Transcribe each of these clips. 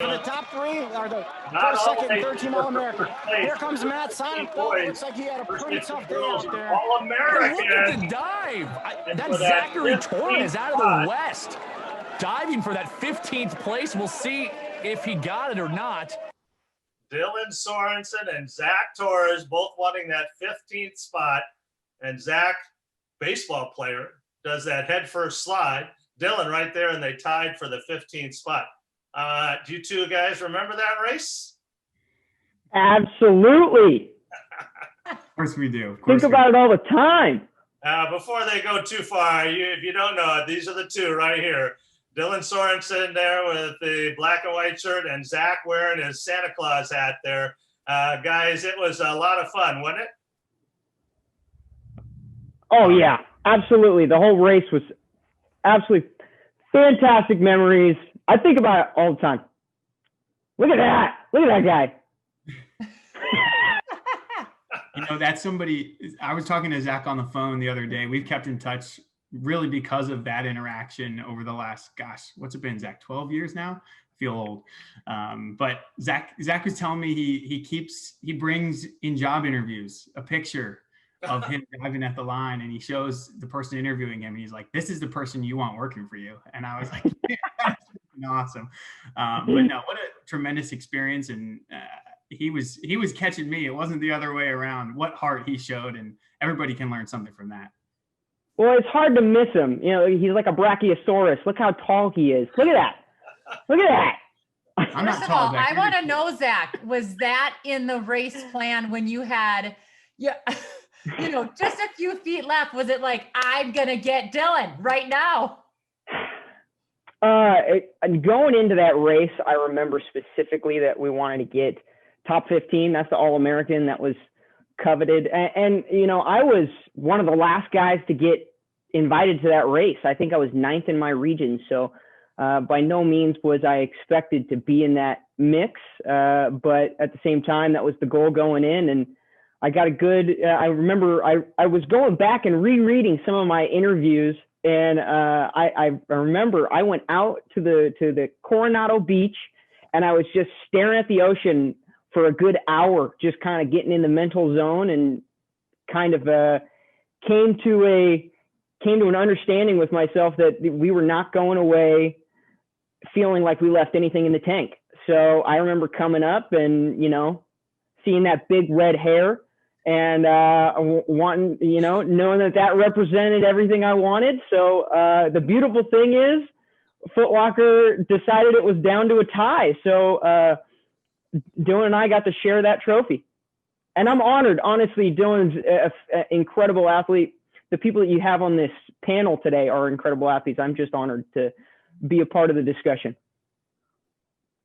For the top three, or the Not first, all second, and third team nations All-American. are first place. Here comes Matt Sonnenfeld. Looks like he had a pretty tough day out there. All-American. Look at the dive. And That's for that Zachary 15th Torres out of spot. the West. Diving for that 15th place. We'll see if he got it or not. Dylan Sorensen and Zach Torres both wanting that 15th spot. And Zach, baseball player, does that head first slide. Dylan right there, and they tied for the 15th spot. Do you two guys remember that race? Absolutely. Of course we do. Think about it all the time. Before they go too far, if you don't know it, these are the two right here. Dylan Sorensen there with the black and white shirt, and Zach wearing his Santa Claus hat there. Guys, it was a lot of fun, wasn't it? Oh, yeah, absolutely. The whole race was absolutely fantastic memories. I think about it all the time. Look at that. Look at that guy. That's somebody. I was talking to Zach on the phone the other day. We've kept in touch really because of that interaction over the last, what's it been, Zach, 12 years now? I feel old. But Zach was telling me he brings in job interviews a picture of him driving at the line, and he shows the person interviewing him, and he's like, "This is the person you want working for you." And I was like, yeah, that's awesome. But no, what a tremendous experience. And he was catching me. It wasn't the other way around. What heart he showed, and everybody can learn something from that. Well, it's hard to miss him. He's like a brachiosaurus. Look how tall he is. Look at that. Look at that. I'm not First of tall, all, Zach. I want to know, Zach, was that in the race plan when you had, just a few feet left? Was it like, I'm going to get Dylan right now? Going into that race, I remember specifically that we wanted to get top 15. That's the All-American that was coveted. And I was one of the last guys to get invited to that race. I think I was 9th in my region. So by no means was I expected to be in that mix. But at the same time, that was the goal going in. And I got a good, I remember I was going back and rereading some of my interviews. And I remember I went out to the Coronado Beach, and I was just staring at the ocean for a good hour, just kind of getting in the mental zone, and kind of came to an understanding with myself that we were not going away feeling like we left anything in the tank. So I remember coming up and, seeing that big red hair and wanting, knowing that represented everything I wanted. So the beautiful thing is Foot Locker decided it was down to a tie. So Dylan and I got to share that trophy. And I'm honored. Honestly, Dylan's an incredible athlete. The people that you have on this panel today are incredible athletes. I'm just honored to be a part of the discussion.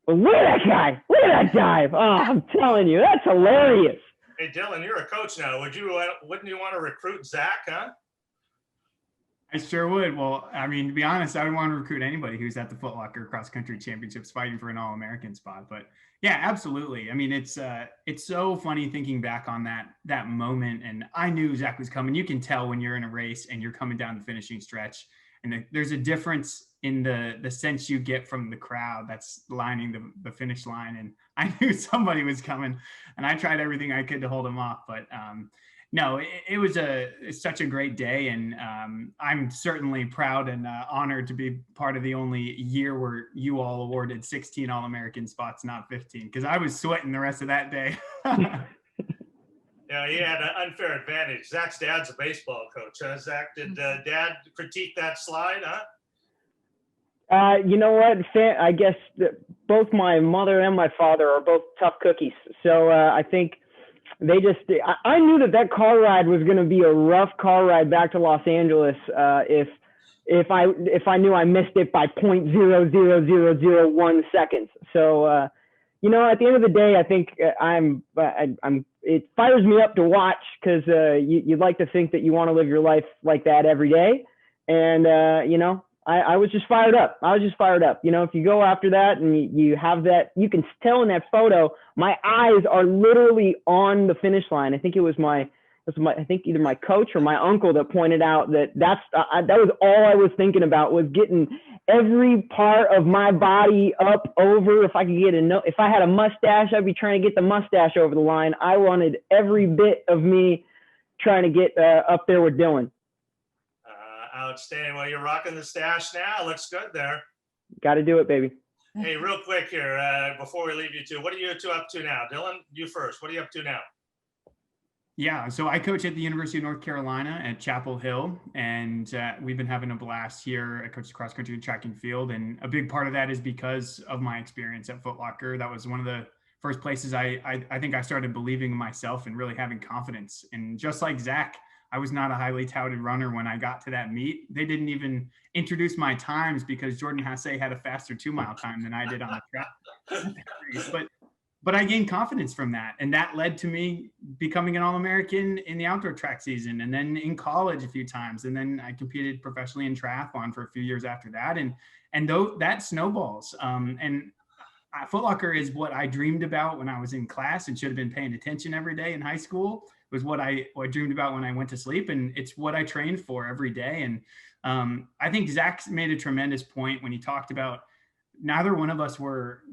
But look at that guy. Look at that dive. Oh, I'm telling you, that's hilarious. Hey, Dylan, you're a coach now. Wouldn't you want to recruit Zach, huh? I sure would. Well, I mean, to be honest, I would want to recruit anybody who's at the Foot Locker Cross Country Championships fighting for an All-American spot. But yeah, absolutely. I mean, it's so funny thinking back on that moment. And I knew Zach was coming. You can tell when you're in a race and you're coming down the finishing stretch, and there's a difference in the sense you get from the crowd that's lining the finish line. And I knew somebody was coming, and I tried everything I could to hold him off. But no, it was such a great day, and I'm certainly proud and honored to be part of the only year where you all awarded 16 All-American spots, not 15, because I was sweating the rest of that day. Yeah, he had an unfair advantage. Zach's dad's a baseball coach. Zach, did Dad critique that slide, huh? You know what? I guess both my mother and my father are both tough cookies. So I think they I knew that car ride was going to be a rough car ride back to Los Angeles if I knew I missed it by 0.00001 seconds. So, at the end of the day, I think it fires me up to watch, because you'd like to think that you want to live your life like that every day. And, I was just fired up. If you go after that and you have that, you can tell in that photo, my eyes are literally on the finish line. I think it was my was I think either my coach or my uncle that pointed out that that was all I was thinking about, was getting every part of my body up over. If I could get if I had a mustache, I'd be trying to get the mustache over the line. I wanted every bit of me trying to get up there with Dylan. Outstanding. Well, you're rocking the stash now. Looks good there. Got to do it, baby. Hey, real quick here, before we leave you two, what are you two up to now? Dylan, you first. What are you up to now? Yeah, so I coach at the University of North Carolina at Chapel Hill, and we've been having a blast here. I coach cross country and track and field, and a big part of that is because of my experience at Foot Locker. That was one of the first places I think I started believing in myself and really having confidence. And just like Zach, I was not a highly touted runner when I got to that meet. They didn't even introduce my times because Jordan Hasse had a faster 2-mile time than I did on the track. But I gained confidence from that. And that led to me becoming an All-American in the outdoor track season, and then in college a few times. And then I competed professionally in triathlon for a few years after that. And though that snowballs. Foot Locker is what I dreamed about when I was in class and should have been paying attention every day in high school. It was what I dreamed about when I went to sleep, and it's what I trained for every day. And I think Zach made a tremendous point when he talked about neither one of us were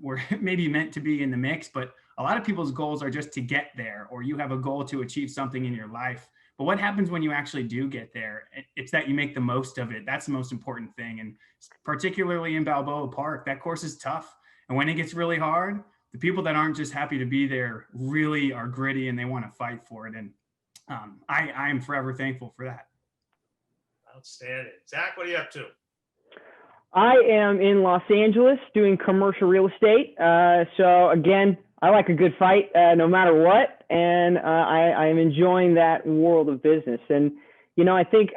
maybe meant to be in the mix, but a lot of people's goals are just to get there, or you have a goal to achieve something in your life. But what happens when you actually do get there? It's that you make the most of it. That's the most important thing. And particularly in Balboa Park, that course is tough. And when it gets really hard, the people that aren't just happy to be there really are gritty and they want to fight for it. And I am forever thankful for that. Outstanding. Zach, what are you up to? I am in Los Angeles doing commercial real estate. So again, I like a good fight no matter what. And I am enjoying that world of business. And, you know, I think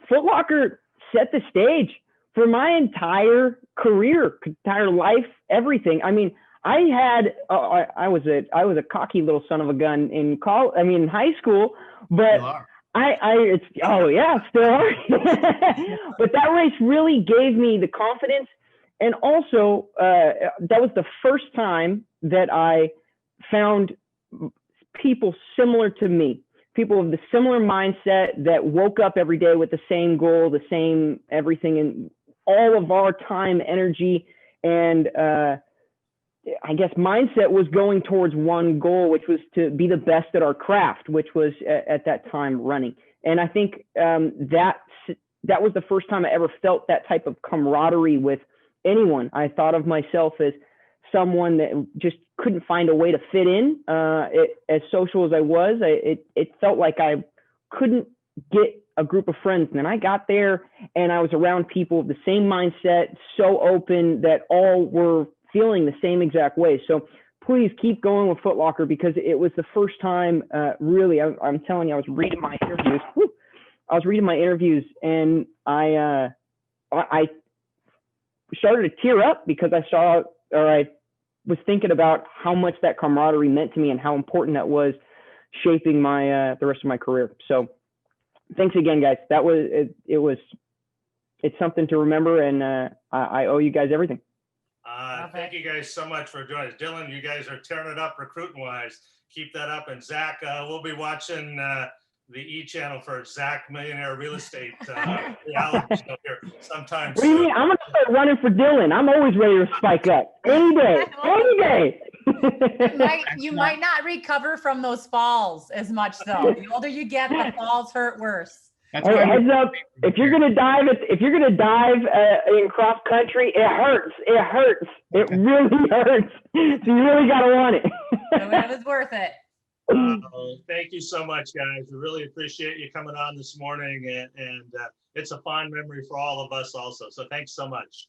Foot Locker set the stage for my entire career, entire life, everything. I mean, I was a cocky little son of a gun in high school, but still are. But that race really gave me the confidence. And also that was the first time that I found people similar to me, people of the similar mindset that woke up every day with the same goal, the same everything, and all of our time, energy, and I guess mindset was going towards one goal, which was to be the best at our craft, which was at that time running. And I think that was the first time I ever felt that type of camaraderie with anyone. I thought of myself as someone that just couldn't find a way to fit in. As social as I was, it felt like I couldn't get a group of friends. And then I got there and I was around people of the same mindset, so open that all were feeling the same exact way. So please keep going with Foot Locker, because it was the first time really, I'm telling you, I was reading my interviews. And I started to tear up because I was thinking about how much that camaraderie meant to me and how important that was shaping my the rest of my career. So thanks again, guys. That was it's something to remember, and I owe you guys everything. Thank you guys so much for joining us. Dylan, you guys are tearing it up recruiting wise. Keep that up. And Zach, we'll be watching the E! channel for Zach Millionaire Real Estate reality show here sometime soon. What do you mean? I'm going to start running for Dylan. I'm always ready to spike up. Any day. You might not recover from those falls as much, though. The older you get, the falls hurt worse. Hey, heads up! If you're gonna dive in cross country, it hurts. It really hurts. So you really gotta want it. It was worth it. Thank you so much, guys. We really appreciate you coming on this morning, and it's a fond memory for all of us also. So thanks so much.